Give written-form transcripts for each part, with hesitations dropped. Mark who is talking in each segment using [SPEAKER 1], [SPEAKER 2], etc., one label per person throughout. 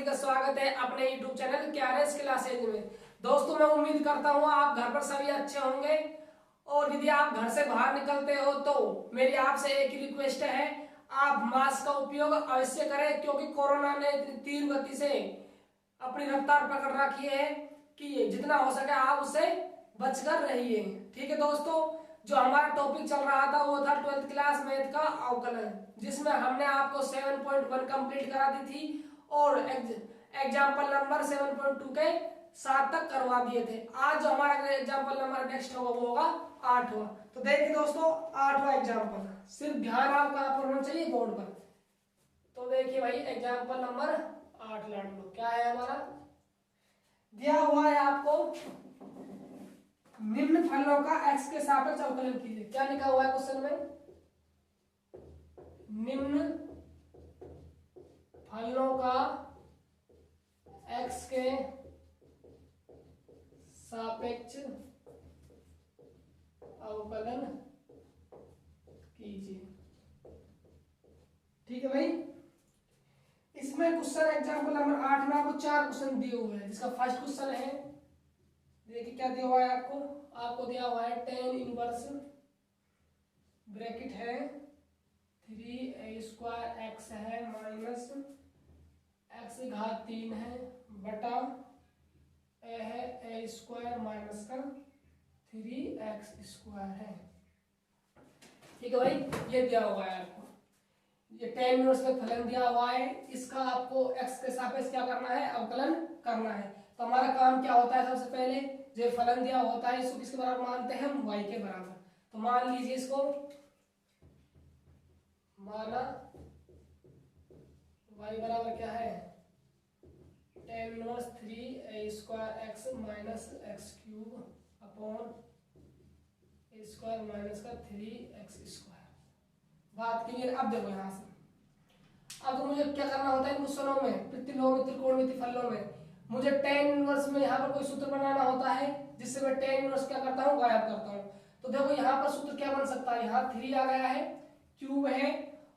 [SPEAKER 1] का स्वागत है अपने YouTube चैनल क्यारेस क्लासेज में। दोस्तों, मैं उम्मीद करता हूँ आप घर पर सभी अच्छे होंगे। और यदि आप घर से बाहर निकलते हो तो मेरी आपसे एक ही रिक्वेस्ट है, आप मास्क का उपयोग अवश्य करें, क्योंकि कोरोना ने इतनी तीव्र गति से अपनी रफ्तार पकड़ रखी है कि जितना हो सके आप उससे बचकर रहिए। ठीक है दोस्तों, जो हमारा टॉपिक चल रहा था वो था 12th क्लास मैथ का अवकलन, जिसमें हमने आपको 7.1 कंप्लीट करा दी थी और एग्जाम्पल नंबर 7.2 के 7 तक करवा दिए थे। आज जो हमारा एग्जाम्पल नंबर नेक्स्ट होगा वो होगा 8वां। तो देखिए दोस्तों, 8वां एग्जाम्पल, सिर्फ ध्यान आप कहाँ पर होना चाहिए, बोर्ड पर। तो देखिए भाई, एग्जाम्पल नंबर 8 लर्न लो। क्या है हमारा, दिया हुआ है आपको निम्न फलों का x के सापेक्ष अवकलन कीजिए। क्या लिखा हुआ है क्वेश्चन में, निम्न फलों का x के सापेक्ष अवकलन कीजिए। ठीक है भाई, इसमें क्वेश्चन एग्जाम्पल नंबर 8 में आपको 4 क्वेश्चन दिए हुए हैं, जिसका फर्स्ट क्वेश्चन है, देखिए क्या दिया हुआ है आपको दिया हुआ है tan इनवर्स ब्रैकेट है 3a² x है माइनस x घात 3 है बटा a है a² माइनस का 3x² है। ठीक है भाई, ये दिया हुआ है आपको, ये tan इनवर्स का फलन दिया हुआ है, इसका आपको x के सापेक्ष क्या करना है, अवकलन करना है। तो हमारा काम क्या होता है, सबसे पहले जो फलन दिया होता है इसको किसके बराबर मानते हैं, हम y के बराबर। तो मान लीजिए इसको माना y बराबर क्या है, tan inverse 3a² x minus x³ upon a² minus का 3x²। बात क्लियर। अब देखो यहां से, अब तो मुझे क्या करना होता है इन क्वेश्चनों में, प्रतिलोम त्रिकोणमिति फलनों में, मुझे tan इनवर्स में यहाँ पर कोई सूत्र बनाना होता है जिससे मैं tan इनवर्स क्या करता हूँ, गायब करता हूँ। तो देखो यहाँ पर सूत्र क्या बन सकता है, यहाँ 3 आ गया है, क्यूब है,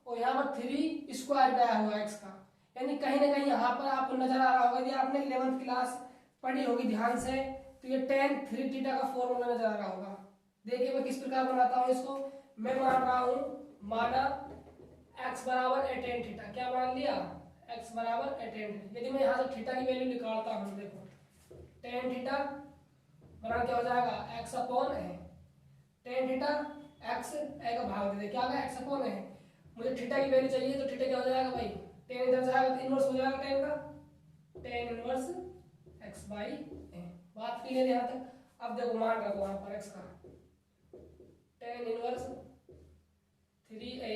[SPEAKER 1] और यहाँ पर 3² गया हुआ है x का, यानी कहीं ना कहीं यहाँ पर आपको नजर आ रहा होगा, यदि आपने 11th क्लास पढ़ी होगी ध्यान से, तो ये tan 3 थीटा का फॉर्मूला नजर आ रहा होगा। देखिए मैं किस प्रकार बनाता हूँ इसको, मैं मान रहा हूँ, माना x बराबर tan थीटा, क्या मान लिया, x बराबर tan थीटा। यदि मैं यहाँ से थीटा की वैल्यू निकालता हूँ, देखो tan थीटा बराबर क्या हो जाएगा, x upon a, tan theta x a का भाग दे दे, क्या होगा, x अपॉन a। मुझे थीटा की वैल्यू चाहिए, तो थीटा क्या हो जाएगा भाई, tan इधर जाएगा तो इनवर्स हो जाएगा tan का, tan inverse x by a। बात क्लियर यहाँ तक। अब देखो मान रखो वहां पर x का, tan इनवर्स 3a²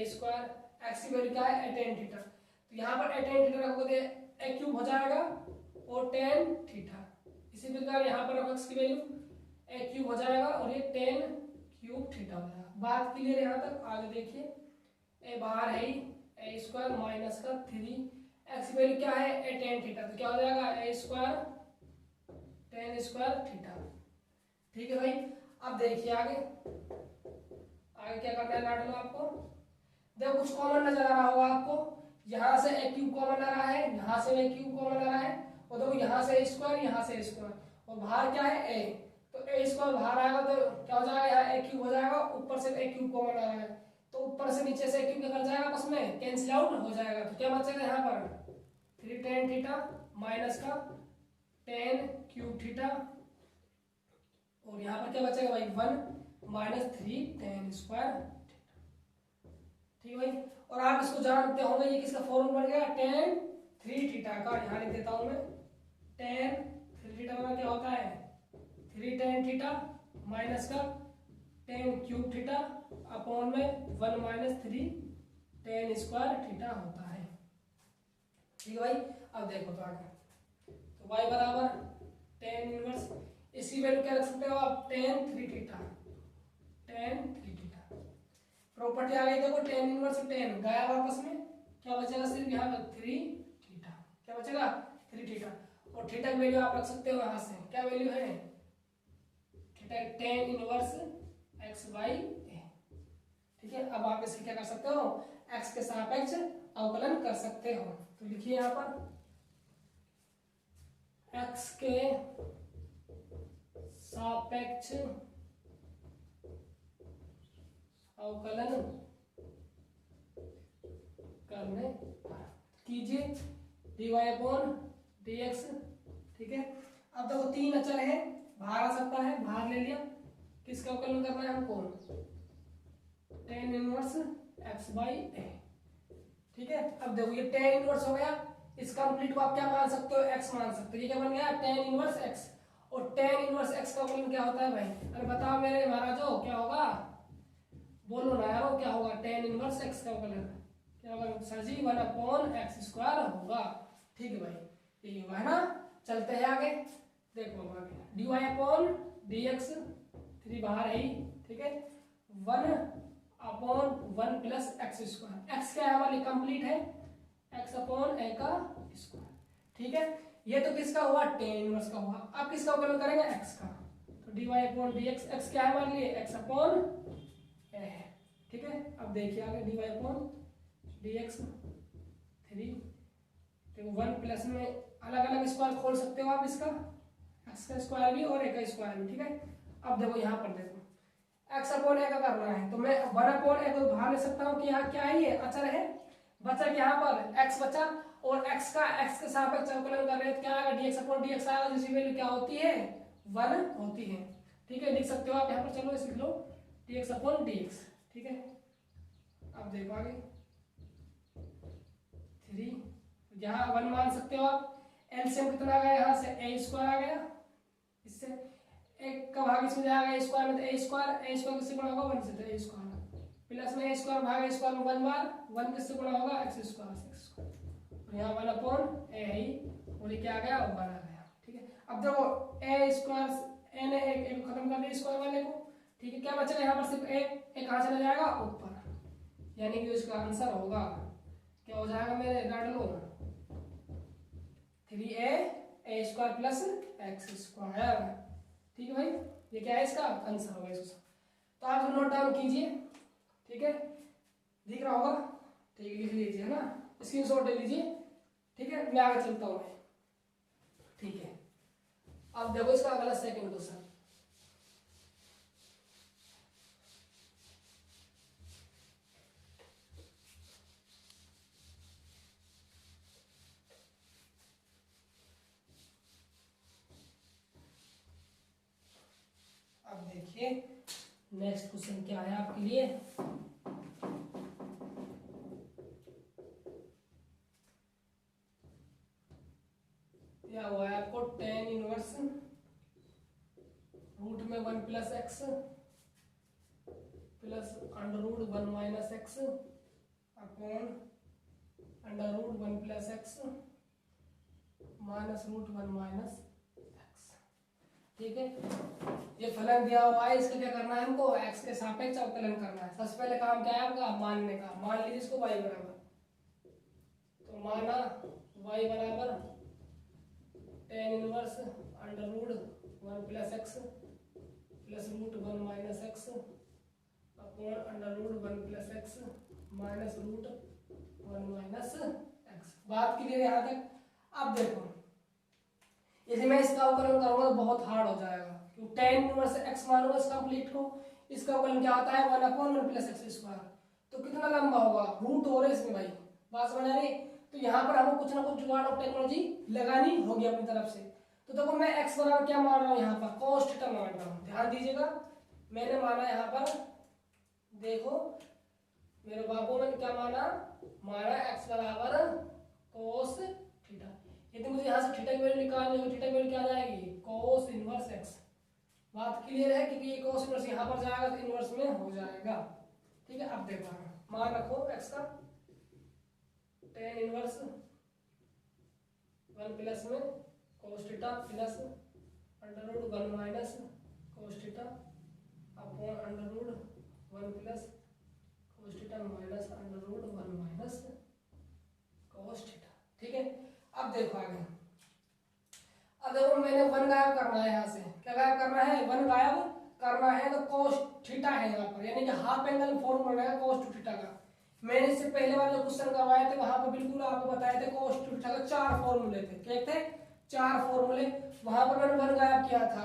[SPEAKER 1] x की वैल्यू क्या है, tan थीटा। तो यहाँ पर tan थीटा रखोगे तो a³ हो जाएगा और tan थीटा, इसी प्रकार यहाँ पर रखो x की वैल्यू a³ हो जाएगा और ये tan³ थीटा हो जाएगा। बात क्लियर यहाँ तक। आगे देखिए, a बाहर है ही, a² माइनस का 3x की वैल्यू क्या है, tan थीटा, तो क्या हो जाएगा, a² tan² थीटा। ठीक है भाई, अब देखिए आगे क्या करना है, लाड लो आपको। देखो कुछ कॉमन नजर आ रहा होगा आपको, यहाँ से a³ कॉमन आ रहा है, यहाँ से a³ कॉमन आ रहा है, और देखो यहाँ से a², यहाँ से a², और बाहर क्या है a, तो a² बाहर आएगा तो क्या हो जाएगा, यहाँ a³ हो जाएगा, ऊपर से a³ कॉमन आ रहा है, तो ऊपर से नीचे से a³ निकल जाएगा, आपस में कैंसिल आउट हो जाएगा। तो क्या बचेगा यहाँ पर 3 tan थीटा माइनस का tan³ थीटा, और यहाँ पर क्या बचेगा भाई 1 माइनस 3 tan²। ठीक है भाई, और आप इसको जानते होंगे, ये किसका फॉर्मूला बन गया, tan 3 थीटा का। यहाँ लिख देता हूं मैं, tan 3 थीटा का क्या होता है, 3 tan थीटा माइनस का tan³ थीटा अपॉन में 1 माइनस 3 tan² थीटा होता है। ठीक है भाई, अब देखो तो आगे, तो y बराबर tan इनवर्स, इसकी वैल्यू क्या रख सकते हो आप, tan 3 theta, tan 3 theta. Property आ गई, देखो tan इनवर्स tan गया वापस में, क्या बचेगा सिर्फ यहाँ पर 3 थीटा, क्या बचेगा 3 थीटा, और थीटा की वैल्यू आप रख सकते हो यहाँ से, क्या वैल्यू है theta, tan inverse x by a। ठीक है, अब आप इसकी क्या कर सकते हो, x के सापेक्ष अवकलन कर सकते हो। तो लिखिए यहाँ पर एक्स के सापेक्ष अवकलन करने कीजिए dy अपॉन dx। ठीक है, अब देखो तीन अचर है, बाहर आ सकता है, बाहर ले लिया। किसका अवकलन करना है हमको? tan इनवर्स x बाई ए। ठीक है, अब देखो ये tan इनवर्स हो गया, इस कंप्लीट को आप क्या मान सकते हो? x मान सकते हो। ये क्या बन गया? tan inverse x। और tan इनवर्स x का अवकलन क्या होता है भाई? अरे बताओ मेरे महाराजो, क्या होगा? बोलो ना यारो, क्या होगा tan इनवर्स x का अवकलन? क्या होगा सर जी? 1/x² होगा। ठीक है भाई, ये होगा है ना। चलते हैं आगे, देखो आगे dy अपॉन dx, 3 बाहर है ही। ठीक है, 1/1 प्लस x²। x क्या है हमारे लिए? कंप्लीट है, x अपॉन a का स्क्वायर। ठीक है, ये तो किसका हुआ? tan इनवर्स का हुआ। अब किसका अवकलन करेंगे? x का। तो dy अपॉन dx, x क्या है हमारे लिए? x अपॉन a है। ठीक है, अब देखिए आगे dy अपॉन dx 3। देखो 1 प्लस में अलग अलग स्क्वायर खोल सकते हो आप, इसका x का स्क्वायर भी और a का स्क्वायर भी। ठीक है, अब देखो यहाँ पर देखो x अपॉन a का करना है, तो मैं 1 अपॉन a को बाहर ले सकता हूँ कि यहाँ क्या है? ये अचर है, बचा यहाँ पर x बचा, और x का x के सापेक्ष अवकलन कर रहे हैं, क्या आएगा? dx अपॉन dx आएगा, जिसकी वैल्यू क्या होती है? 1 होती है। ठीक है, लिख सकते हो आप यहाँ पर, चलो इसे लिख लो dx अपॉन dx। ठीक है, अब देखो आगे 3, यहाँ 1 मान सकते हो आप। एलसीएम कितना आ गया? यहाँ से a² आ गया, इससे एक का भाग इसमें जाएगा a² में, तो a² किससे गुणा होगा? 1 से, तो a² प्लस में a² भाग a² में 1 बार, 1 किससे गुणा होगा? x² से x²। और यहाँ 1 अपॉन a ही, और ये क्या आ गया? 1 आ गया। ठीक है, अब देखो a² a ने एक खत्म कर दिया स्क्वायर वाले को। ठीक है, क्या बचेगा यहाँ पर? सिर्फ एक कहाँ चला जाएगा? ऊपर, यानी कि इसका आंसर होगा, क्या हो जाएगा मेरे गार्डलो? 3a² plus x²। ठीक है भाई, ये क्या है? इसका आंसर होगा इसका। तो आप नोट डाउन कीजिए। ठीक है, दिख रहा होगा? ठीक है, लिख लीजिए है ना, स्क्रीनशॉट ले लीजिए। ठीक है, मैं आगे चलता हूँ। ठीक है, अब देखो इसका अगला सेकंड क्वेश्चन। अब देखिए नेक्स्ट क्वेश्चन क्या है आपके लिए। क्या हुआ है आपको? tan इनवर्स रूट में 1 plus x plus √1 minus x upon √1 plus x minus √1 minus x. ठीक है, ये फलन दिया हुआ है, इसका क्या करना है हमको? x के सापेक्ष अवकलन करना है। सबसे पहले काम क्या है आपका? मानने का। मान लीजिए इसको y बराबर, तो माना y बराबर tan inverse √1 plus x plus √1 minus x upon √1 plus x minus √1 minus x. बात क्लियर यहाँ तक? अब देखो, यदि मैं इसका अवकलन करूंगा तो बहुत हार्ड हो जाएगा, क्योंकि tan इनवर्स x मानूंगा इस कंप्लीट को। इसका अवकलन क्या होता है? 1/1 प्लस x²। तो कितना लंबा होगा? रूट हो रहा है इसमें भाई, बात समझ आ रही? तो यहाँ पर हमको कुछ ना कुछ जुगाड़ और टेक्नोलॉजी लगानी होगी अपनी तरफ से। तो देखो मैं x बराबर क्या मान रहा हूँ यहाँ पर? cos थीटा मान रहा हूँ। ध्यान दीजिएगा, मैंने माना यहाँ पर, देखो मेरे बाबू मैंने क्या माना? x बराबर cos थीटा। यदि मुझे यहाँ से थीटा की वैल्यू निकालनी हो, थीटा की वैल्यू क्या आ जाएगी? cos inverse x। बात क्लियर है? क्योंकि ये cos इनवर्स यहाँ पर जाएगा तो इनवर्स में हो जाएगा। ठीक है, अब देखो मान रखो x का tan इनवर्स 1 प्लस में cos theta plus √1 minus cos theta upon √1 plus cos theta minus √1 minus cos theta. ठीक है, अब देखो आगे। अब देखो मैंने 1 गायब करना है, यहाँ से क्या गायब करना है? 1 गायब करना है, तो cos थीटा है यहाँ पर, यानी कि हाफ एंगल फॉर्मूला है cos थीटा का। मैंने इससे पहले वाले जो क्वेश्चन करवाए थे वहां पर बिल्कुल आपको बताए थे cos थीटा के 4 फॉर्मूले थे। क्या थे? 4 फॉर्मूले, वहां पर मैंने 1 गायब किया था,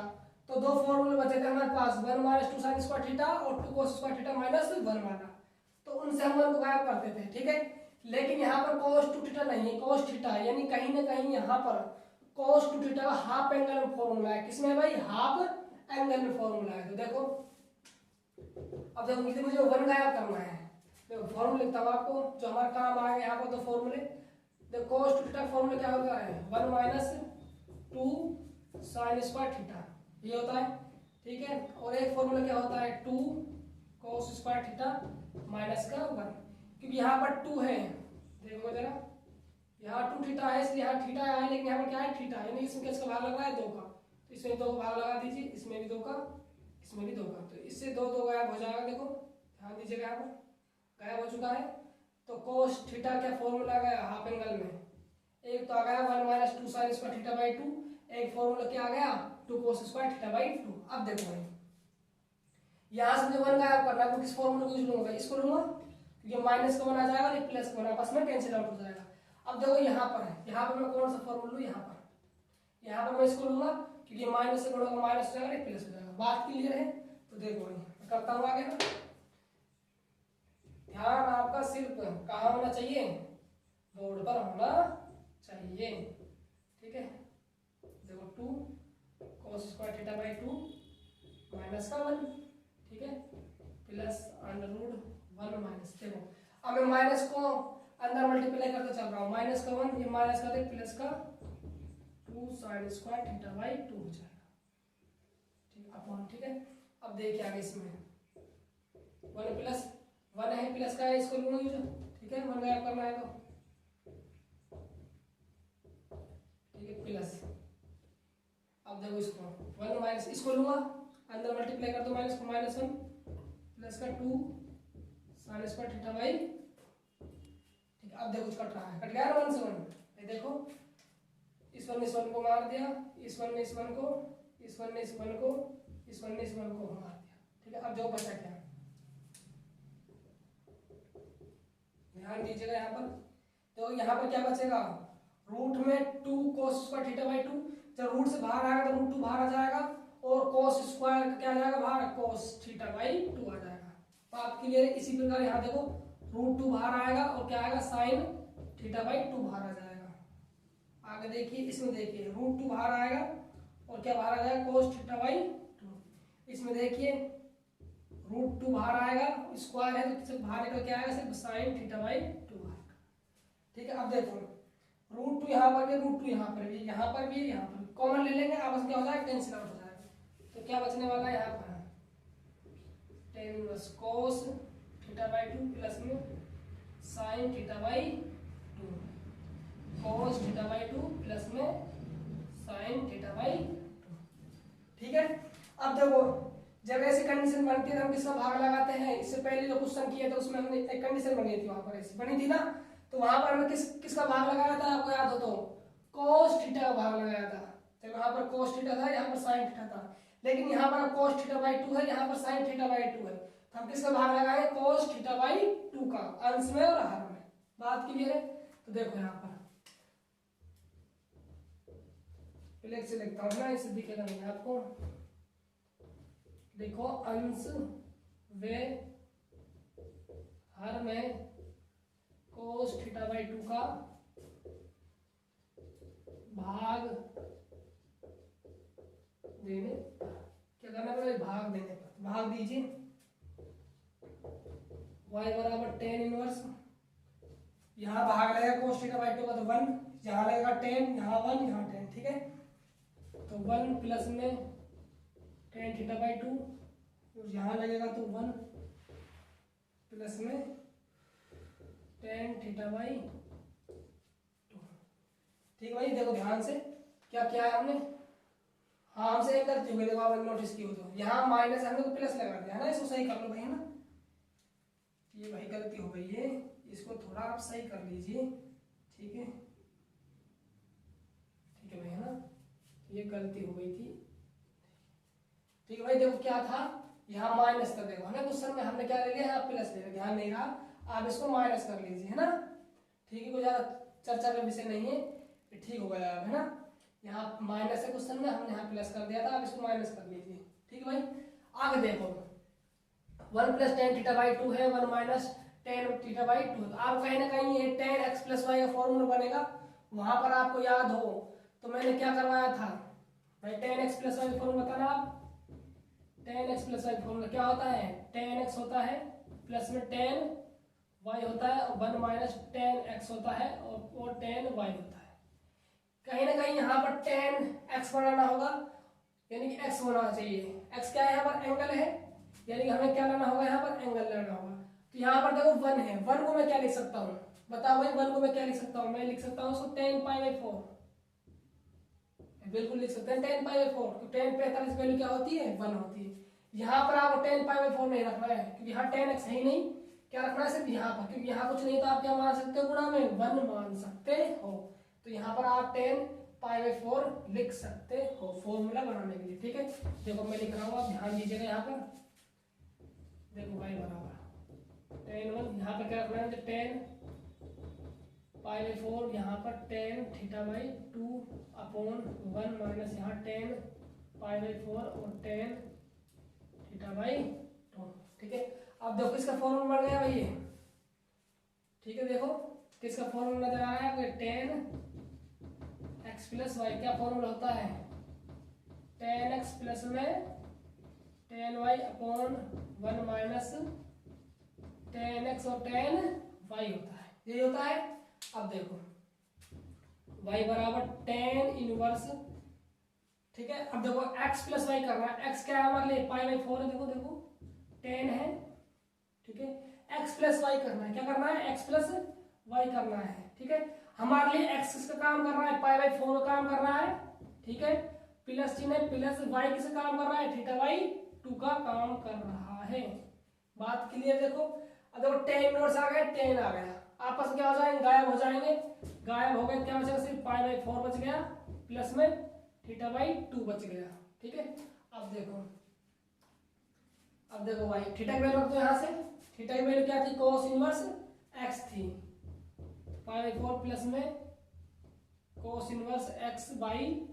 [SPEAKER 1] तो 2 फॉर्मूले बचे थे हमारे पास, 1 माइनस 2 साइन स्क्वायर थीटा और 2 कोस स्क्वायर थीटा माइनस 1 वाला, तो उनसे हम 1 को गायब करते थे, ठीक है। लेकिन यहाँ पर cos 2 थीटा नहीं है, cos थीटा, यानी कहीं ना कहीं यहाँ पर cos 2 थीटा का हाफ एंगल में फॉर्मूला है। किसमें भाई? हाफ एंगल में फॉर्मूला है। तो देखो अब देखो मुझे 1 गायब करना है, देखो फॉर्मूला लिखता हूँ आपको जो हमारा काम आएगा यहाँ पर। 2 फॉर्मूले, देखो cos 2 थीटा का फॉर्मूला क्या होता है? 1 माइनस 2 साइन स्क्वायर थीटा, ये होता है, ठीक है। और एक फॉर्मूला क्या होता है? 2 cos स्क्वायर थीटा माइनस का 1, क्योंकि यहाँ पर 2 है, देखो जरा, यहाँ 2 थीटा है इसलिए यहाँ थीटा है, लेकिन यहाँ पर क्या है? थीटा, यानी इसमें किसका भाग लग रहा है? 2 का, तो इसमें 2 का भाग लगा दीजिए, इसमें भी 2 का, इसमें भी 2 का, तो इससे 2 2 गायब हो जाएगा। देखो ध्यान दीजिएगा, यहाँ पर गायब हो चुका है। तो cos थीटा क्या फॉर्मूला आ गया हाफ एंगल में? एक तो आ गया 1 minus 2 sine square theta by 2, एक फॉर्मूला क्या आ गया? 2 cos स्क्वायर थीटा बाई 2। अब देखो यहाँ से मुझे 1 गायब करना है, तो किस फॉर्मूले को यूज लूंगा? इसको लूंगा, क्योंकि माइनस का 1 आ जाएगा और प्लस का 1 आपस में कैंसिल आउट हो जाएगा। अब देखो यहाँ पर है, यहाँ पर मैं कौन सा फॉर्मूला लूँ? यहाँ पर मैं इसको लूंगा, क्योंकि माइनस से गुणा माइनस हो जाएगा, प्लस हो जाएगा। बात क्लियर है? तो देखो मैं करता हूँ आगे। ध्यान आपका सिर्फ कहाँ होना चाहिए? बोर्ड पर होना चाहिए, ठीक है। देखो 2 cos square theta by 2 minus का 1, ठीक है, प्लस अंडर रूट 1 माइनस। देखो अब मैं माइनस को अंदर मल्टीप्लाई करते चल रहा हूँ, माइनस का 1 ये माइनस का प्लस का 2 साइन स्क्वायर थीटा बाई 2 हो जाएगा, ठीक अपॉन, ठीक है। अब देखिए आगे इसमें 1 प्लस 1 है, प्लस का है, इसको लूंगा यूज, ठीक है, 1 गायब करना है तो, ठीक है, प्लस। अब देखो इसको 1 माइनस, इसको लूंगा अंदर मल्टीप्लाई कर दो, माइनस को माइनस 1 प्लस का 2 साइन स्क्वायर थीटा बाई, ठीक है। अब देखो कट रहा है, कट गया ना 1 से 1, ये देखो इस 1 ने इस 1 को मार दिया, इस 1 ने इस 1 को, इस 1 ने इस 1 को, इस 1 ने इस 1 को मार दिया, ठीक है। अब जो बचा क्या? ध्यान दीजिएगा यहाँ पर, तो यहाँ पर क्या बचेगा? रूट में 2 cos स्क्वायर थीटा बाई 2, जब रूट से बाहर आएगा तो रूट 2 बाहर आ जाएगा, और cos स्क्वायर क्या आ जाएगा बाहर? cos थीटा बाई 2 आ जाएगा। बात क्लियर है? इसी प्रकार यहाँ देखो रूट 2 बाहर आएगा और क्या आएगा? साइन थीटा बाई 2 बाहर आ जाएगा। आगे देखिए, इसमें देखिए रूट 2 बाहर आएगा और क्या बाहर आ जाएगा? cos theta by 2। इसमें देखिए रूट 2 बाहर आएगा, स्क्वायर है तो सिर्फ बाहर निकल के आएगा, सिर्फ साइन थीटा बाई 2 आएगा, ठीक है। अब देखो रूट 2 यहाँ पर भी, रूट 2 यहाँ पर भी, यहाँ पर भी, यहाँ पर भी कॉमन ले लेंगे, आपस में क्या हो जाएगा? कैंसिल आउट हो जाएगा। तो क्या बचने वाला है यहाँ पर? tan inverse cos theta by 2 plus में sine theta by 2, cos theta by 2 plus में साइन थीटा बाई 2, ठीक है। अब देखो जब ऐसी कंडीशन बनती है तो हम किसका भाग लगाते हैं? इससे पहले जो क्वेश्चन किए थे उसमें हमने एक कंडीशन बनी थी, वहां पर ऐसी बनी थी ना, तो वहां पर हमें किसका भाग लगाया था? आपको याद हो तो cos थीटा का भाग लगाया था। जब यहाँ पर cos थीटा था, यहाँ पर sin थीटा था, लेकिन यहाँ पर cos थीटा बाई 2 है, यहाँ पर sin थीटा बाई 2 है, तो हम किसका भाग लगाए? cos थीटा बाई 2 का, अंश में और हर में। बात क्लियर है? तो देखो यहाँ पर प्लेट से लिखता हूँ ना, इससे दिखेगा नहीं आपको। देखो अंश व हर में cos थीटा बाई 2 का भाग देने, क्या करना पड़ेगा? भाग देने पर भाग दीजिए, y बराबर tan इनवर्स, यहाँ भाग लगेगा cos थीटा बाई 2 का, तो 1, यहाँ लगेगा tan, यहाँ 1, यहाँ tan, ठीक है। तो 1 प्लस में tan थीटा बाई 2, और यहाँ लगेगा तो 1 प्लस में tan थीटा बाई 2, ठीक है भाई। देखो ध्यान से क्या किया है हमने, हाँ हमसे एक गलती हो गई, देखो आप नोटिस की हो तो यहाँ माइनस हमने तो प्लस लगा दिया है ना, इसको सही कर लो भाई, है ना, ये भाई गलती हो गई है, इसको थोड़ा आप सही कर लीजिए, ठीक है, ठीक है भाई, है ना, ये गलती हो गई थी, ठीक है भाई। देखो क्या था, यहाँ माइनस कर देखो, है ना, क्वेश्चन में हमने क्या ले लिया, यहाँ प्लस ले लिया, ध्यान नहीं रहा, आप इसको माइनस कर लीजिए, है ना, ठीक है, कोई ज्यादा चर्चा का विषय नहीं है, ठीक हो गया अब, है ना। यहाँ माइनस है क्वेश्चन में, हमने यहाँ प्लस कर दिया था, आप इसको माइनस कर लीजिए। ठीक है भाई, आगे देखो 1 + tan θ/2 है, 1 - tan θ/2। तो आप कहीं ना कहीं ये tan x + y का फॉर्मूला बनेगा, वहां पर आपको याद हो तो मैंने क्या करवाया था भाई, tan x + y का फॉर्मूला बताना आप। tan x + y का फॉर्मूला क्या होता है, tan x होता है प्लस में tan y होता है, और 1 - tan x होता है, और tan y होता है। कहीं ना कहीं यहाँ पर tan x बनाना होगा, यानी कि x होना चाहिए। x क्या है यहाँ पर, एंगल है, यानी कि हमें क्या लाना होगा, यहाँ पर एंगल लाना होगा। तो यहाँ पर देखो 1 है, 1 को मैं क्या लिख सकता हूँ, बताओ भाई 1 को मैं क्या लिख सकता हूँ, मैं लिख सकता हूँ उसको tan π/4, बिल्कुल लिख सकते हैं tan π/4। तो tan पे 45 वैल्यू क्या होती है, 1 होती है। यहाँ पर आपको tan π/4 नहीं रखना है, क्योंकि यहाँ tan x है ही नहीं, क्या रखना है सिर्फ यहाँ पर, क्योंकि यहाँ कुछ नहीं तो आप क्या मान सकते हो, गुणा में 1 मान सकते हो। तो यहाँ पर आप tan π/4 लिख सकते हो फॉर्मूला बनाने के लिए। ठीक है, देखो मैं लिख रहा हूँ, आप ध्यान दीजिएगा। यहाँ पर देखो y बराबर tan 1, यहाँ पर क्या रखना है, tan π/4, यहाँ पर tan θ/2 अपॉन 1 माइनस यहाँ tan π/4 और tan θ/2। ठीक है, अब देखो इसका फॉर्मूला बन गया भाई ये। ठीक है, देखो किसका फॉर्मूला नजर आ रहा है आपको, tan x + y। क्या फॉर्मूला होता है, tan x प्लस में tan y upon 1 minus tan x और tan y होता है, यही होता है। अब देखो y बराबर tan इनवर्स। ठीक है, अब देखो x + y करना है, x क्या है हमारे लिए, π/4 है, देखो देखो tan है। ठीक है, x + y करना है, क्या करना है, x + y करना है। ठीक है, हमारे लिए x किसका काम कर रहा है, π/4 का काम कर रहा है। ठीक है, प्लस चिन्ह है, प्लस y किसका काम कर रहा है, θ/2 का काम कर रहा है। बात क्लियर। देखो अब देखो tan इनवर्स आ गया, tan आ गया, आपस में क्या हो जाएंगे, गायब हो जाएंगे। गायब हो गए, क्या बचेगा, सिर्फ π/4 बच गया, प्लस में θ/2 बच गया। ठीक है, अब देखो y थीटा की वैल्यू रख दो यहाँ से। थीटा की वैल्यू क्या थी, cos इनवर्स x थी, π/4 प्लस में cos इनवर्स x/2।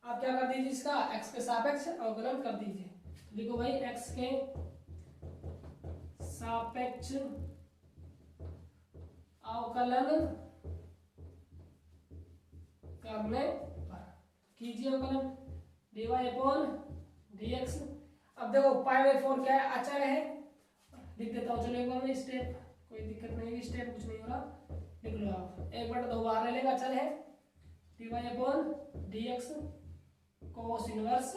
[SPEAKER 1] आप क्या कर दीजिए, इसका x के सापेक्ष अवकलन कर दीजिए। देखो भाई x के सापेक्ष अवकलन करने पर कीजिए अवकलन dy/dx। अब देखो π/4 क्या है, अचर है, लिख देता हूँ। चलो एक बार में स्टेप, कोई दिक्कत नहीं है, स्टेप कुछ नहीं हो रहा, लिख लो आप। 1/2 बाहर ले लेगा, अचर है, dy/dx cos इनवर्स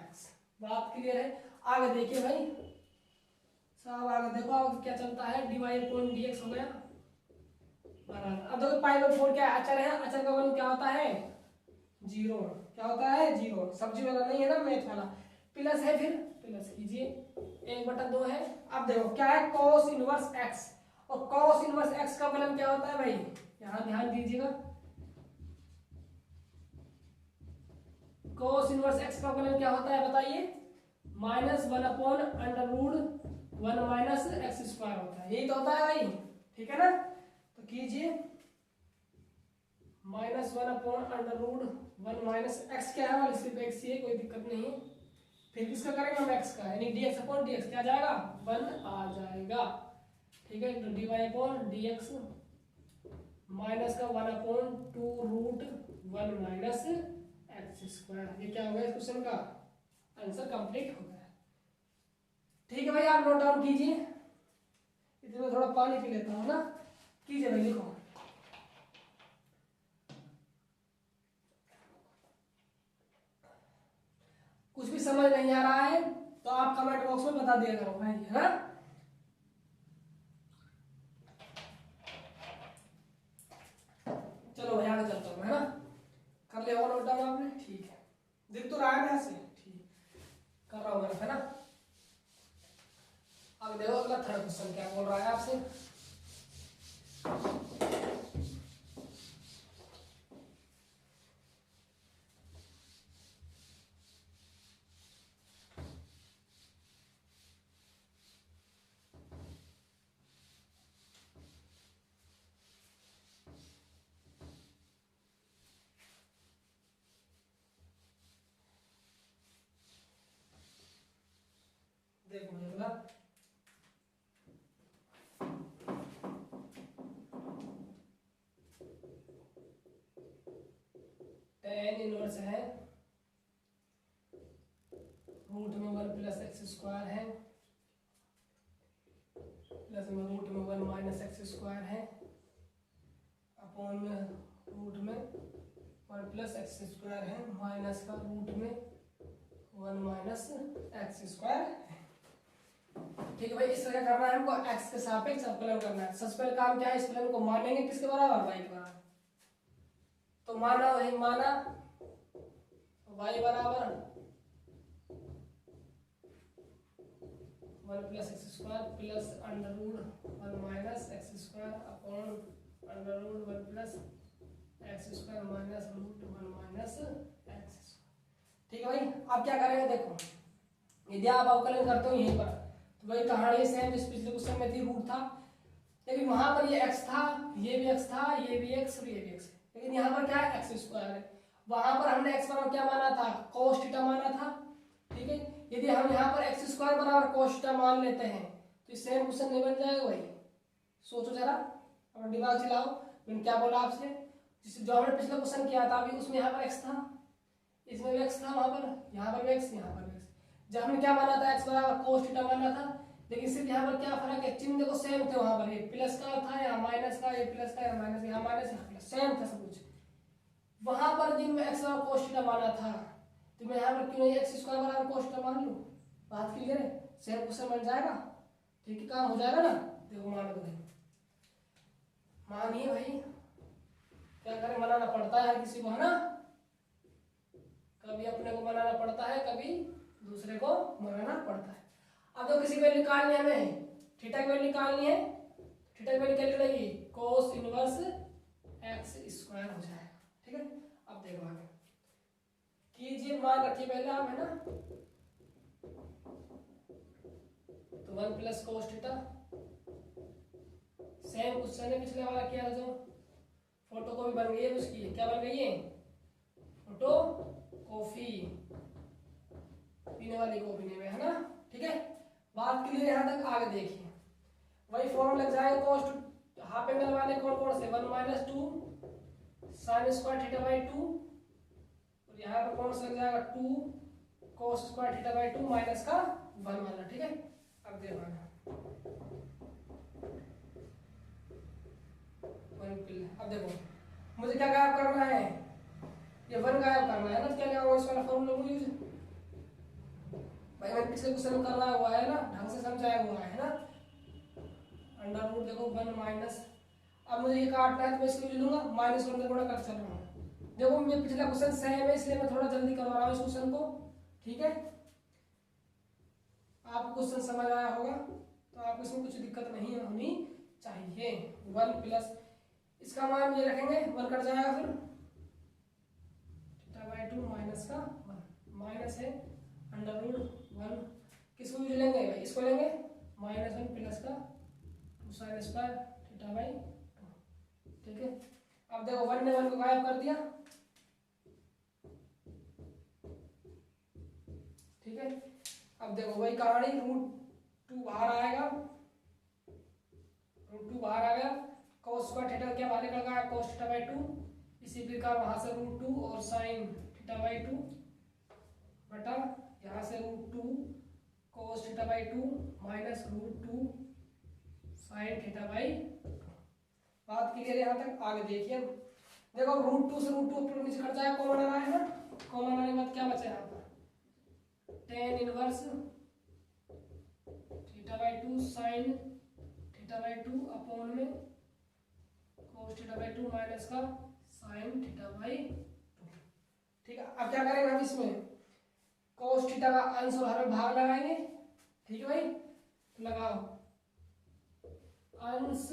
[SPEAKER 1] x। बात क्लियर है। आगे देखिए भाई साहब, आगे देखो आगे क्या चलता है, dy/dx हो गया बराबर। अब देखो π/4 क्या है, अचर है, अचर का मान क्या होता है, 0। क्या होता है, 0। सब्जी वाला नहीं है ना, मैथ वाला। प्लस है, फिर प्लस कीजिए, 1/2 है। अब देखो क्या है, cos इनवर्स x, और cos इनवर्स x का फलन क्या होता है भाई, यहां ध्यान दीजिएगा। cos इनवर्स x का फलन क्या होता है बताइए, -1/√1 - x² होता है, यही तो होता है भाई। ठीक है ना, तो कीजिए -1/√1 - x क्या है हमारे, सिर्फ x ही है, कोई दिक्कत नहीं है। फिर किसका करेंगे हम, x का, यानी dx/dx क्या जाएगा, 1 आ जाएगा। ठीक है, तो dy/dx माइनस का 1/2√1 - x²। ये क्या हो गया इस क्वेश्चन का आंसर कंप्लीट हो गया। ठीक है भाई, आप नोट डाउन कीजिए। इतने में थोड़ा पानी पी लेता हूँ ना, कीजिए भाई, लिखो। कुछ भी समझ नहीं आ रहा है तो आप कमेंट बॉक्स में बता दिया करो भाई, है ना। चलो भाई आगे चलता हूँ, है ना। कर लिया नोट डाउन आपने, ठीक है, दिख तो रहा है ना ऐसे, ठीक कर रहा हूँ मैं, है ना। अब देखो अगला थर्ड क्वेश्चन क्या बोल रहा है आपसे। देखो अगला tan इनवर्स है रूट में 1 प्लस एक्स स्क्वायर है प्लस में रूट में 1 माइनस एक्स स्क्वायर है अपॉन में रूट में 1 प्लस एक्स स्क्वायर है माइनस का रूट में 1 माइनस एक्स स्क्वायर है। ठीक है भाई, इस तरह करना है हमको, एक्स के सापेक्ष अवकलन करना है। सबसे पहले काम क्या है, इस फलन को मानेंगे किसके बराबर, वाई के बराबर। तो माना वही माना वाई बराबर 1 plus x square plus under root 1 minus x square upon under root 1 plus x square minus root 1 minus x square. ठीक है भाई, अब क्या करेंगे, देखो यदि आप अवकलन करते हो यहीं पर तो वही कहानी सेम जिस पिछले क्वेश्चन में थी, रूट था, लेकिन वहां पर ये x था, ये भी x था, ये भी x और ये भी x है, लेकिन यहाँ पर क्या है एक्स स्क्वायर है। वहां पर हमने x बराबर क्या माना था, cos थीटा माना था। ठीक है, यदि हम यहाँ पर एक्स स्क्वायर बराबर cos थीटा मान लेते हैं तो सेम क्वेश्चन नहीं बन जाएगा भाई। सोचो जरा, अपना दिमाग चलाओ। मैंने क्या बोला आपसे, जिस जो हमने पिछला क्वेश्चन किया था अभी उसमें यहाँ पर x था, इसमें भी x था, वहां पर यहाँ पर भी x, यहाँ पर भी x। जब हमने क्या माना था, x बराबर cos थीटा माना था, लेकिन सिर्फ यहाँ पर क्या फर्क है, चिन्ह देखो सेम थे, वहां पर ये प्लस का था, यहाँ माइनस का, ये प्लस का, यहाँ माइनस, यहाँ माइनस, यहाँ प्लस, सेम था सब कुछ। वहां पर जिन में x बराबर cos थीटा माना था तो मैं यहाँ पर क्यों नहीं एक्स स्क्वायर बराबर cos थीटा मान लूं। बात क्लियर है, सेम क्वेश्चन बन जाएगा। ठीक है, काम हो जाएगा ना। देखो मान दो भाई, मानिए भाई, क्या करें, मनाना पड़ता है हर किसी को, है ना। कभी अपने को मनाना पड़ता है, कभी दूसरे को मनाना पड़ता है। अब तो किसी वैल्यू निकालनी है हमें, थीटा की वैल्यू निकालनी है, थीटा की वैल्यू क्या निकलेगी, cos इनवर्स एक्स स्क्वायर हो जाएगा। ठीक है, अब देखो आगे कीजिए, मान रखिए पहले आप, है ना। तो 1 plus cos theta same question है पिछले वाला किया था, जो फोटो कॉपी बन गई है उसकी, क्या बन गई है, फोटो कॉफी, पीने वाली कॉफी नहीं है ना। ठीक है, बात क्लियर यहाँ तक, आगे देखिए वही फॉर्मूला लग जाएगा, cos हाफ एंगल वाले कौन कौन से, 1 minus 2 sine square theta by 2, और यहाँ पर कौन सा लग जाएगा 2 cos square theta by 2 minus का 1 वाला। ठीक है, अब देखो अब देखो मुझे क्या गायब करना है, ये 1 गायब करना है ना। क्या क्या इस वाला फॉर्मूला को यूज भाई मैंने पिछले क्वेश्चन में करवाया हुआ है ना, ढंग से समझाया हुआ है ना। अंडर रूट देखो 1 माइनस, अब मुझे ये काटना है तो मैं इसको ले लूंगा, माइनस को अंदर गुणा कर चल रहा हूँ। देखो मैं पिछला क्वेश्चन सेम है इसलिए मैं थोड़ा जल्दी करवा रहा हूँ इस क्वेश्चन को। ठीक है, आपको क्वेश्चन समझ आया होगा तो आपको इसमें कुछ दिक्कत नहीं होनी चाहिए। 1 प्लस इसका मान ये रखेंगे, 1 कट जाएगा, फिर थीटा बाई 2 माइनस का 1 माइनस है अंडर रूट 1, किसको भी लेंगे भाई, इसको लेंगे, माइनस 1 प्लस का 2 साइन स्क्वायर थीटा बाई 2। ठीक है, अब देखो 1 ने 1 को गायब कर दिया। ठीक है, अब देखो वही कहानी, रूट 2 बाहर आएगा, रूट 2 बाहर आ गया, cos स्क्वायर थीटा क्या बाहर निकल गया, cos थीटा बाई 2, इसी प्रकार वहां से रूट 2 और साइन थीटा बाई 2 बटा यहाँ से root 2 cos theta by 2 minus root 2 sin theta by 2। बात क्लियर है यहाँ तक, आगे देखिए। देखो रूट 2 से रूट 2 ऊपर नीचे कट जाएगा, कॉमन आ रहा है ना, कॉमन आने के बाद क्या बचा यहाँ पर, tan inverse theta by 2 sin theta by 2 upon में cos थीटा बाई 2 माइनस का साइन थीटा बाई 2। ठीक है, अब क्या करेंगे हम इसमें, cos थीटा का अंश और हर में भाग लगाएंगे। ठीक है भाई, तो लगाओ अंश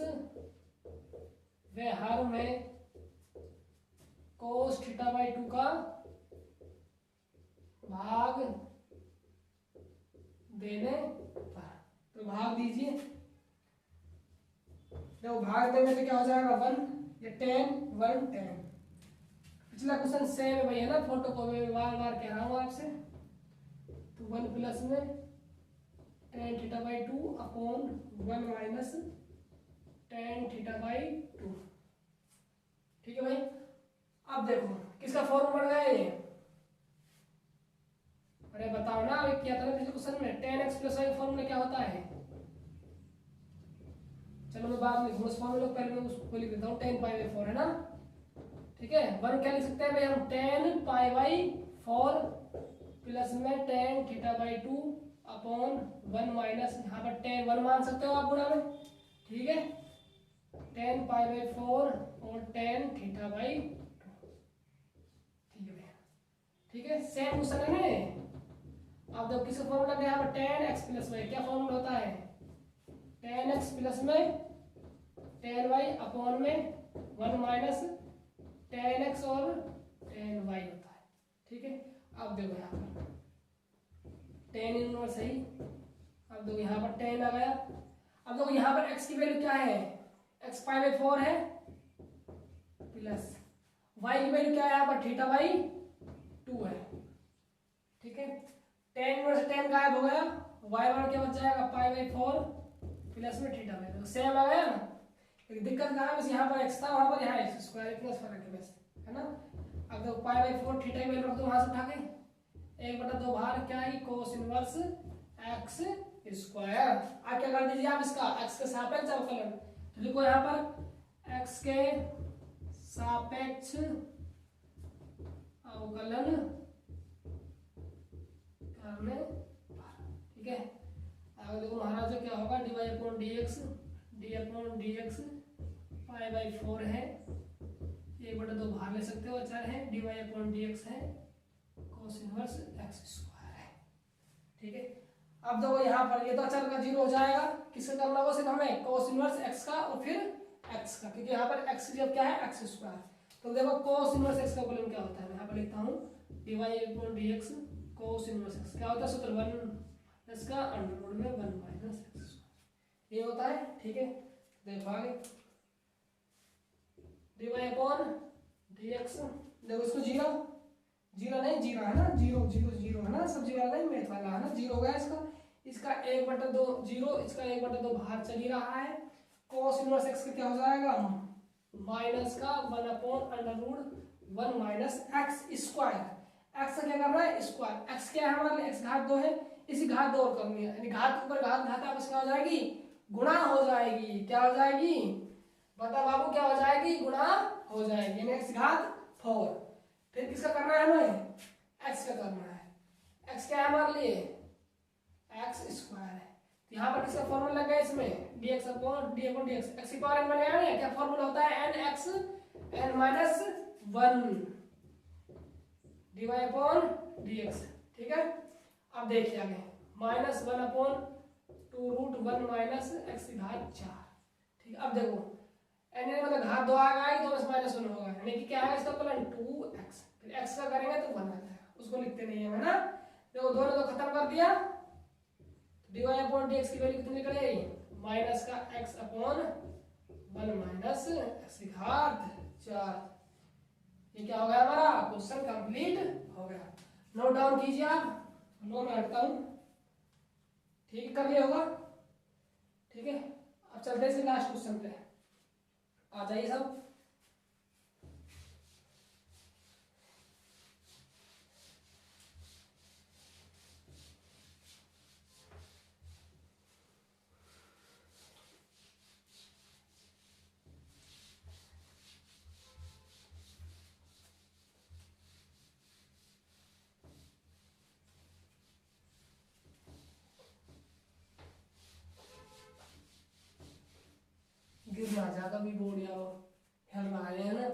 [SPEAKER 1] व हर में cos थीटा बाई 2 का भाग देने पर, तो भाग दीजिए। देखो भाग देने पे क्या हो जाएगा 1, ये tan 1 tan। पिछला क्वेश्चन सेम है भाई, है ना, फोटो को मैं बार बार कह रहा हूँ आपसे। तो 1 प्लस में tan theta by 2 upon 1 minus tan theta by 2। ठीक है भाई। अब देखो किसका फॉर्म बढ़ गया ये, अरे बताओ ना, अभी क्या था ना पिछले क्वेश्चन में, tan x प्लस वाई का फॉर्मूला क्या होता है। चलो मैं बाद में लिखूंगा उस फॉर्मूला को, पहले मैं उसको लिख देता हूँ, tan पाई बाई 4 है ना। ठीक है, वन क्या लिख सकते हैं भाई हम, tan पाई बाई 4 प्लस में tan theta by 2 upon 1 minus, यहाँ पर tan 1 मान सकते हो आप गुणा में। ठीक है, tan पाई बाई 4 और tan थीटा बाई 2। ठीक है भैया, ठीक है, सेम क्वेश्चन है ना। अब देखो किसका फॉर्मूला क्या है, tan x प्लस वाई, क्या फॉर्मूला होता है, tan x प्लस में tan y अपॉन में 1 माइनस tan x और tan y होता है। ठीक है, अब देखो यहाँ पर tan इनवर्स है ही, अब देखो यहाँ पर tan आ गया। अब देखो यहाँ पर x की वैल्यू क्या है, x पाई बाई 4 है प्लस y की वैल्यू क्या है यहाँ पर, थीटा बाई 2 है। ठीक है, tan इनवर्स से tan गायब हो गया, y वन क्या बच जाएगा, पाई बाई 4 प्लस में थीटा बाई 2, सेम आ गया ना। लेकिन दिक्कत कहाँ है, बस यहाँ पर x था, वहाँ पर यहाँ x स्क्वायर, इतना फर्क है बस, है ना। अब देखो पाई बाई 4 थीटा की वैल्यू रख दो वहां से उठा के, 1/2 बाहर क्या है, कोस इनवर्स x स्क्वायर। आप क्या कर दीजिए, आप इसका x के सापेक्ष अवकलन, तो देखो यहाँ पर x के सापेक्ष अवकलन करने। ठीक है, आगे देखो महाराज क्या होगा, dy upon dx, d upon dx pi by 4 है, 1/2 बाहर ले सकते हो, अचर है, dy अपॉन dx है कोस इनवर्स x स्क्वायर है। ठीक है, अब देखो यहाँ पर ये तो अचर का 0 हो जाएगा, किसका करना होगा सिर्फ हमें, कोस इनवर्स x का और फिर x का, क्योंकि यहाँ पर x जब क्या है x स्क्वायर। तो देखो कोस इनवर्स x का फॉर्मूला क्या होता है, मैं यहाँ पर लिखता हूँ dy upon dx cos inverse x क्या होता है, सूत्र 1 इसका अंडर रूट में 1 माइनस x, ये होता है। ठीक है, देखो आगे dy अपॉन dx, देखो इसको 0 नहीं 0 है ना, 0 है ना, सब 0 वाला ही मैथ वाला है ना, 0 हो गया इसका, इसका 1/2 0, इसका 1/2 बाहर चल ही रहा है, कोस इनवर्स x का क्या हो जाएगा, माइनस का 1 upon under root 1 minus x square. x का क्या करना है, स्क्वायर, x क्या है हमारे लिए, x घात 2 है, इसी घात 2 और करनी है, यानी घात ऊपर घात आपस क्या हो जाएगी, गुणा हो जाएगी, क्या हो जाएगी, बता बाबू क्या हो जाएगी, गुणा हो जाएगी, यानी x घात 4। फिर किसका करना है हमें, x का करना है, x क्या है हमारे लिए, x स्क्वायर है। तो यहाँ पर किसका फॉर्मूला लगा है इसमें, dx अपॉन dx, x की पावर n बन गया, क्या फॉर्मूला होता है, nx n minus 1 dy upon dx। ठीक है, अब देखिए आगे minus 1 upon 2 root 1 minus x की घात 4। ठीक है, अब देखो n मतलब घात 2 आ गया, तो बस माइनस 1 होगा, यानी कि क्या है इसका फलन 2x, फिर x का करेंगे तो 1 आ जाएगा, उसको लिखते नहीं है ना। देखो दोनों तो खत्म कर दिया, dy अपॉन dx की वैल्यू कितनी निकलेगी, माइनस का x अपॉन 1 माइनस x की घात 4। ये क्या हो गया हमारा, क्वेश्चन कंप्लीट हो गया। नोट डाउन कीजिए आप, नो मैं हटता हूँ। ठीक कर लिया होगा। ठीक है, अब चलते हैं लास्ट क्वेश्चन पे, आ जाइए सब। गिरना ज्यादा भी बोर्ड या हेल रहा है ना,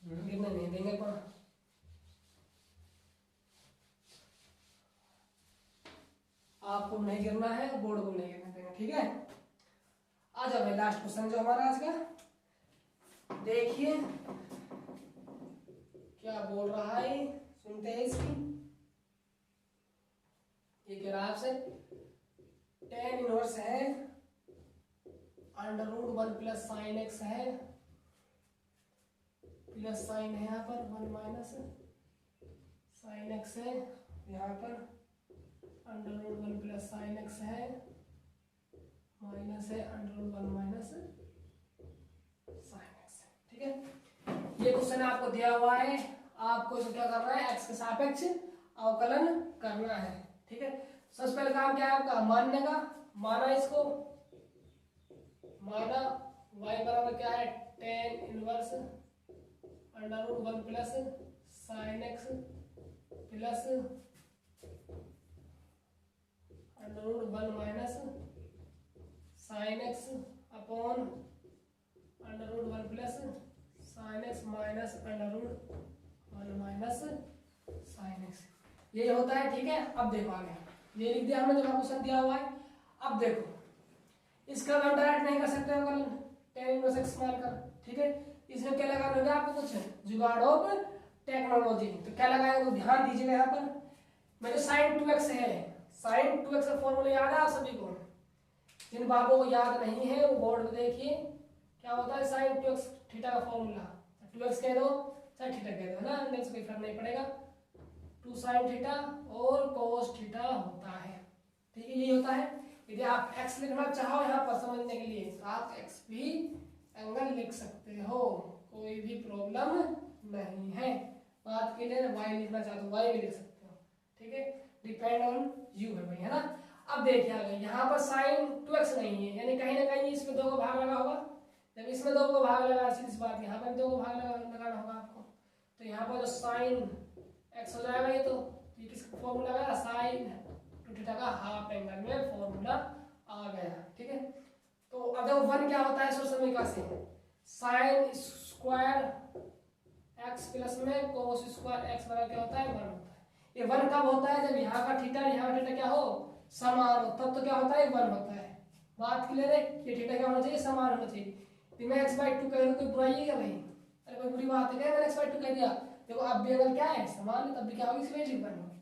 [SPEAKER 1] गिरने नहीं देंगे, पर आपको नहीं गिरना है, बोर्ड को नहीं गिरने देंगे। ठीक है, आ जाओ भाई लास्ट क्वेश्चन जो हमारा आज का, देखिए क्या बोल रहा है, सुनते हैं इसकी। ये कह रहा है आपसे tan इनवर्स है under root 1 plus sin x है, प्लस साइन है यहाँ पर 1 माइनस साइन एक्स है, यहाँ पर under root 1 plus sin x है, माइनस है under root 1 minus sin x. ठीक है, ये क्वेश्चन आपको दिया हुआ है, आपको इसको क्या करना है, एक्स के सापेक्ष अवकलन करना है। ठीक है, सबसे पहले काम क्या है आपका, मानने का। माना इसको, माना y बराबर क्या है, tan inverse under root 1 plus sin x plus under root 1 minus sin x upon under root 1 plus sin x minus under root 1 minus sin x, ये होता है। ठीक है, अब देखो आगे, ये लिख दिया हमने, जब क्वेश्चन दिया हुआ है। अब देखो, इसका हम डायरेक्ट नहीं कर सकते कल tan इनवर्स x मारकर। ठीक है, इसमें क्या लगाना होगा आपको, कुछ जुगाड़ ऑफ टेक्नोलॉजी। तो क्या लगाएंगे, तो ध्यान दीजिएगा यहाँ पर, मेरे sin 2x है, sin 2x का फॉर्मूला याद है आप सभी को? जिन बाबों को याद नहीं है वो बोर्ड पे देखिए, क्या होता है sin 2x थीटा का फॉर्मूला। 2x कह दो चाहे थीटा कह दो, है ना, अंदर से कोई फर्क नहीं पड़ेगा। 2 sin थीटा और cos थीटा होता है। ठीक है, यही होता है। यदि आप x लिखना चाहो यहाँ पर समझने के लिए, तो आप x भी एंगल लिख सकते हो, कोई भी प्रॉब्लम नहीं है। बात के लिए y लिखना चाहते हो y भी लिख सकते हो। ठीक है, डिपेंड ऑन यू है भाई, है ना। अब देखिए आगे, यहाँ पर sin 2x नहीं है, यानी कहीं ना कहीं इसमें 2 का भाग लगा होगा। जब इसमें 2 का भाग लगा, सीधी बात, यहाँ पर 2 का भाग लगाना होगा आपको। तो यहाँ पर जो sin x हो जाएगा, ये किसका फॉर्मूला आया, sin 2 थीटा का हाफ एंगल में फॉर्मूला आ गया। ठीक है, तो अब देखो 1 क्या होता है सोर्स समीकरण से, sin स्क्वायर x प्लस में cos स्क्वायर x बराबर क्या होता है, 1 होता है। ये 1 कब होता है, जब यहाँ का थीटा यहाँ का थीटा क्या हो, समान हो, तब तो क्या होता है, 1 होता है। बात क्लियर है, ये थीटा क्या होना चाहिए, समान होना चाहिए। तो मैं x/2 कह दूं, कोई बुराई है क्या भाई? अरे कोई बुरी बात है क्या, मैंने x/2 कह दिया? देखो अब भी एंगल क्या है, समान है, तब भी क्या होगी, इसकी वैल्यू 1 होगी।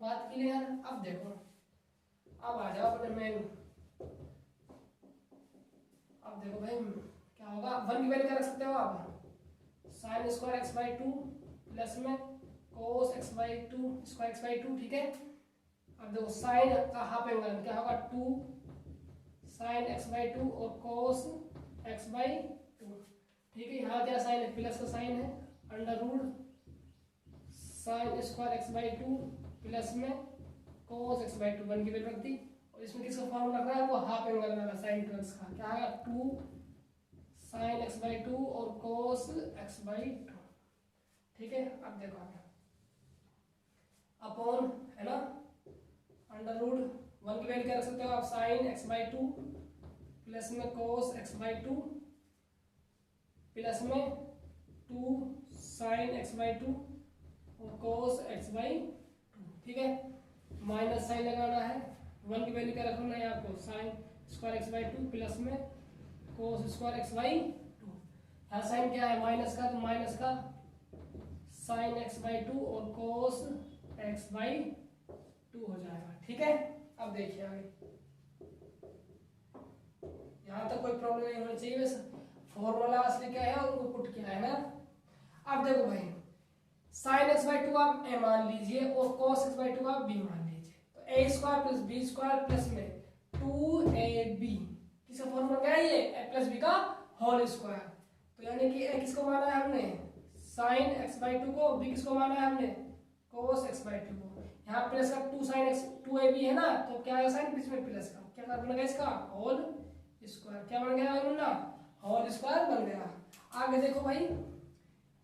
[SPEAKER 1] बात क्लियर है। अब देखो, अब आ जाओ अपने मेन। अब देखो भाई क्या होगा, 1 की वैल्यू क्या रख सकते हो आप, sin स्क्वायर x/2 प्लस में cos x/2 स्क्वायर x/2। ठीक है, अब देखो sin का हाफ एंगल क्या होगा, 2 sin x/2 और cos x/2। ठीक है, यहाँ क्या साइन है, प्लस का साइन है, under root sin square x/2 plus में cos x/2, 1 की वैल्यू रख दी। और इसमें किसका फॉर्मूला रखना है, वो हाफ एंगल वाला sin 2x का, क्या आएगा, 2 sin x/2 और cos x/2। ठीक है, अब देखो आगे, अपॉन है ना, अंडर रूट 1 की वैल्यू क्या रख सकते हो आप, sin x/2 प्लस में cos x/2 प्लस में 2 sin x/2 और cos x/2। ठीक है, माइनस साइन लगाना है, 1 की वैल्यू क्या रखना है आपको, sin स्क्वायर x/2 प्लस में cos स्क्वायर x/2। यहाँ साइन क्या है, माइनस का, तो माइनस का sin x/2 और cos x/2 हो जाएगा। ठीक है, अब देखिए आगे, यहाँ तक कोई प्रॉब्लम नहीं होनी चाहिए। वैसे फॉर्मूला असली क्या है और उनको पुट किया है ना। अब देखो भाई, sin x/2 आप a मान लीजिए और cos x/2 आप b मान लीजिए, तो a square plus b square plus में 2ab, किसका फॉर्मूला क्या है, ये a प्लस b का होल स्क्वायर। तो यानी कि a किसको माना है हमने, sin x/2 को, b किसको माना है हमने, cos x/2 को। यहाँ प्लस का 2 sin x 2ab है ना, तो क्या है साइन, बीच में प्लस का क्या बन गया, इसका होल स्क्वायर। क्या बन गया भाई मुन्ना, होल स्क्वायर बन गया। आगे देखो भाई,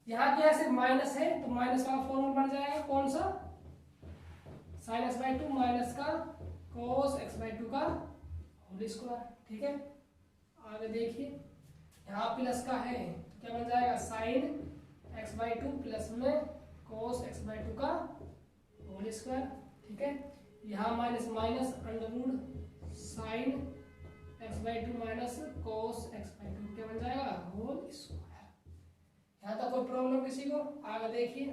[SPEAKER 1] यहाँ क्या है, माइनस है, तो माइनस का फॉर्मूला बन जाएगा कौन सा, sin x/2 माइनस का cos x/2 का होल स्क्वायर। ठीक है, आगे देखिए, यहाँ प्लस का है तो क्या बन जाएगा, sin x/2 प्लस में cos x/2 का होल स्क्वायर। ठीक है, यहाँ minus minus under root sin x/2 minus cos x/2 क्या बन जाएगा, होल स्क्वायर। यहाँ तक कोई प्रॉब्लम किसी को? आगे देखिए,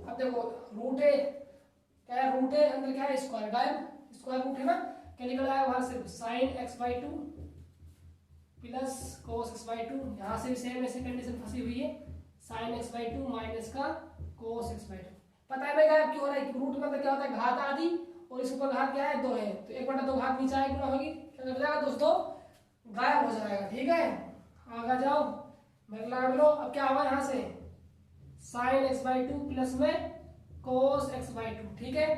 [SPEAKER 1] अब देखो रूट है, क्या है, रूट है, अंदर क्या है, स्क्वायर गायब, स्क्वायर रूट है ना, क्या निकल आएगा बाहर से, sin x/2 plus cos x/2। यहाँ से भी सेम ऐसी कंडीशन फंसी हुई है, sin x/2 माइनस का cos x/2। पता है गायब क्यों हो रहा है? रूट मतलब क्या होता है? घात आदि, और इस ऊपर घात क्या है? 2 है, तो 1/2 घात नीचे आएगी, गुणा होगी, क्या कर जाएगा दोस्तों? गायब हो जाएगा। ठीक है, आगे जाओ, मेरे लगा लो। अब क्या होगा यहाँ से? साइन x/2 प्लस में कोस x/2। ठीक है,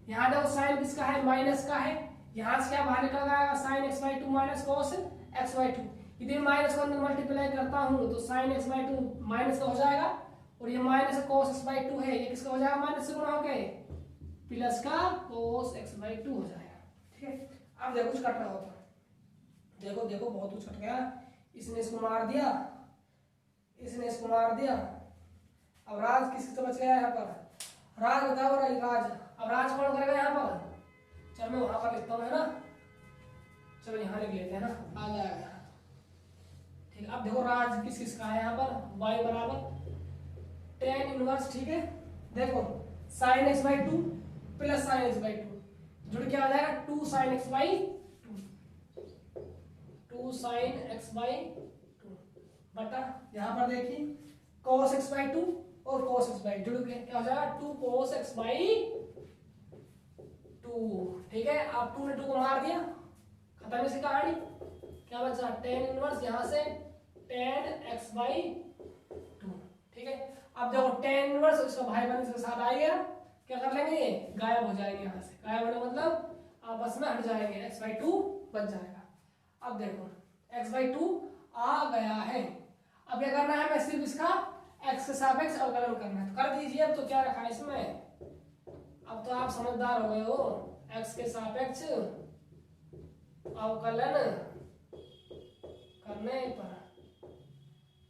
[SPEAKER 1] यहाँ देखो साइन किसका है? माइनस का है। यहाँ से क्या बाहर निकल आएगा? Sin x/2 minus cos x/2। यदि माइनस को अंदर मल्टीप्लाई करता हूँ तो साइन x/2 माइनस का हो जाएगा, और ये माइनस कोस x/2 है, ये किसका हो जाएगा? माइनस से गुणा होके प्लस का कोस x/2 हो जाएगा। ठीक है, अब देखो कुछ कट रहा होता है, देखो देखो बहुत कुछ कट गया। इसने इसको मार दिया, इसने इसको मार दिया। अब राज किससे बच गया यहाँ पर? राज बताओ, राज। अब राज कौन करेगा यहाँ पर? चलो मैं वहां पर लिखता हूँ, है ना। चलो यहाँ लिख लेते हैं ना, आ जाएगा। ठीक, अब देखो राज किस किसका है यहाँ पर? y बराबर tan इनवर्स। ठीक है, देखो sin x/2 plus sin x/2 जुड़ क्या आ जाएगा? 2 sin x/2, 2 sin x/2 बटा, यहाँ पर देखिए cos x/2 और cos x/2 जुड़ के क्या हो जाएगा? 2 cos x/2। ठीक है, अब 2 ने 2 को मार दिया, खत्म इसकी कहानी। क्या बचा? tan इनवर्स, यहाँ से tan x/2। ठीक है, अब देखो tan इनवर्स इसका भाई बहन इसके साथ आएगा, क्या कर लेंगे? ये गायब हो जाएंगे यहाँ से। गायब होने मतलब आपस में हट जाएंगे, x/2 बच जाएगा। अब देखो x/2 आ गया है। अब क्या करना है? मैं सिर्फ इसका x के सापेक्ष अवकलन करना है, तो कर दीजिए। अब तो क्या रखा है इसमें? अब तो आप समझदार हो गए हो। x के सापेक्ष अवकलन करने पर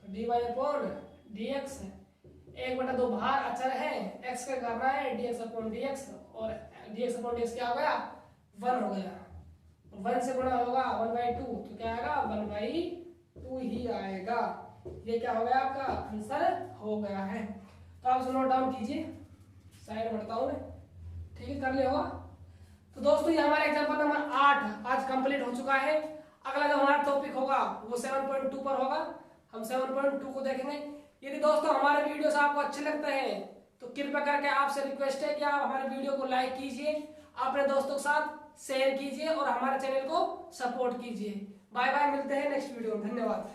[SPEAKER 1] तो dy/dx है। 1/2 बाहर अचर है, x का करना है dx/dx, और dx/dx क्या हो गया? 1 हो गया। 1 से गुणा होगा 1/2, तो क्या आएगा? 1/2 ही आएगा। ये क्या हो गया? आपका आंसर हो गया है। तो आप नोट डाउन कीजिए, साइड बढ़ता हूं मैं। ठीक है, कर लिया होगा। तो दोस्तों ये हमारा एग्जाम्पल नंबर 8 आज कंप्लीट हो चुका है। अगला जो हमारा टॉपिक होगा वो 7.2 पर होगा, हम 7.2 को देखेंगे। यदि दोस्तों हमारे वीडियोस आपको अच्छे लगते हैं तो कृपया करके आपसे रिक्वेस्ट है कि आप हमारे वीडियो को लाइक कीजिए, अपने दोस्तों के साथ शेयर कीजिए और हमारे चैनल को सपोर्ट कीजिए। बाय बाय, मिलते हैं नेक्स्ट वीडियो में। धन्यवाद।